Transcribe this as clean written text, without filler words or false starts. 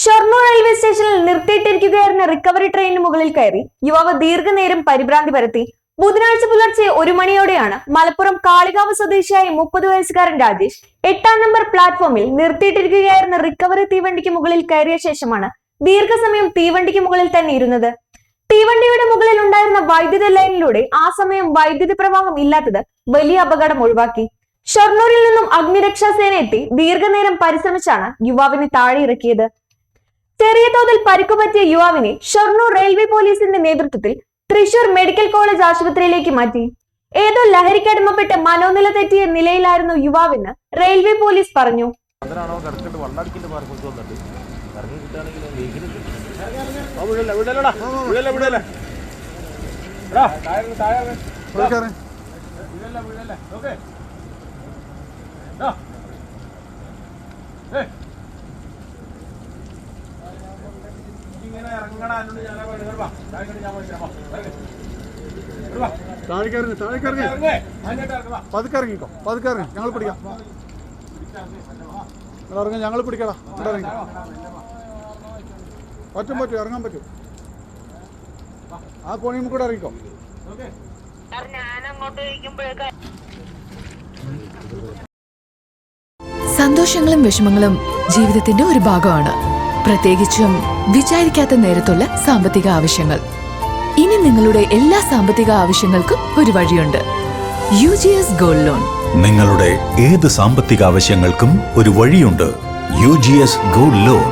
Shoranur railway സ്റ്റേഷനിൽ നിർത്തിയിട്ടിരിക്കുകയായിരുന്ന recovery ട്രെയിനിന് മുകളിൽ കയറി യുവാവ് ദീർഘനേരം പരിഭ്രാന്തി പരത്തി. ബുധനാഴ്ച പുലർച്ചെ 1 മണിയോടെയാണ് മലപ്പുറം കാളികാവ് സ്വദേശിയായ 30 വയസ്സുകാരൻ രാജേഷ് 8ാം നമ്പർ പ്ലാറ്റ്ഫോമിൽ നിർത്തിയിട്ടിരിക്കുകയായിരുന്ന റിക്കവറി തീവണ്ടിക്ക് മുകളിൽ കയറിയ ശേഷമാണ് ദീർഘസമയം തീവണ്ടിക്ക് മുകളിൽ തന്നെ ഇരുന്നത്. തീവണ്ടിയുടെ മുകളിൽ ഉണ്ടായിരുന്ന വൈദ്യുത ലൈനിലൂടെ ആ സമയം വൈദ്യുതി പ്രവാഹം ഇല്ലാത്തത് വലിയ അപകടം ഒഴിവാക്കി. ഷൊർണൂരിൽ നിന്നും അഗ്നിരക്ഷാസേന എത്തി ദീർഘനേരം പരിശ്രമിച്ചാണ് യുവാവിനെ താഴെ ഇറക്കിയത്. ചെറിയ തോതിൽ പരിക്കുപറ്റിയ യുവാവിനെ ഷൊർണൂർ റെയിൽവേ പോലീസിന്റെ നേതൃത്വത്തിൽ തൃശൂർ മെഡിക്കൽ കോളേജ് ആശുപത്രിയിലേക്ക് മാറ്റി. ഏതോ ലഹരിക്കടിമപ്പെട്ട് മനോനില തെറ്റിയ നിലയിലായിരുന്നു യുവാവെന്ന് റെയിൽവേ പോലീസ് പറഞ്ഞു. പതുക്കെ ഞങ്ങൾ പിടിക്കാം. ഞങ്ങൾ പിടിക്കടാ. പറ്റും ഇറങ്ങാൻ പറ്റും. ആ കോണിയും കൂടെ ഇറങ്ങിക്കോ. സന്തോഷങ്ങളും വിഷമങ്ങളും ജീവിതത്തിന്റെ ഒരു ഭാഗമാണ്. പ്രത്യേകിച്ചും വിചാരിക്കാത്ത നേരത്തുള്ള സാമ്പത്തിക ആവശ്യങ്ങൾ. ഇനി നിങ്ങളുടെ എല്ലാ സാമ്പത്തിക ആവശ്യങ്ങൾക്കും ഒരു വഴിയുണ്ട്. UGS gold loan. നിങ്ങളുടെ ഏത് സാമ്പത്തിക ആവശ്യങ്ങൾക്കും ഒരു വഴിയുണ്ട്. UGS gold loan.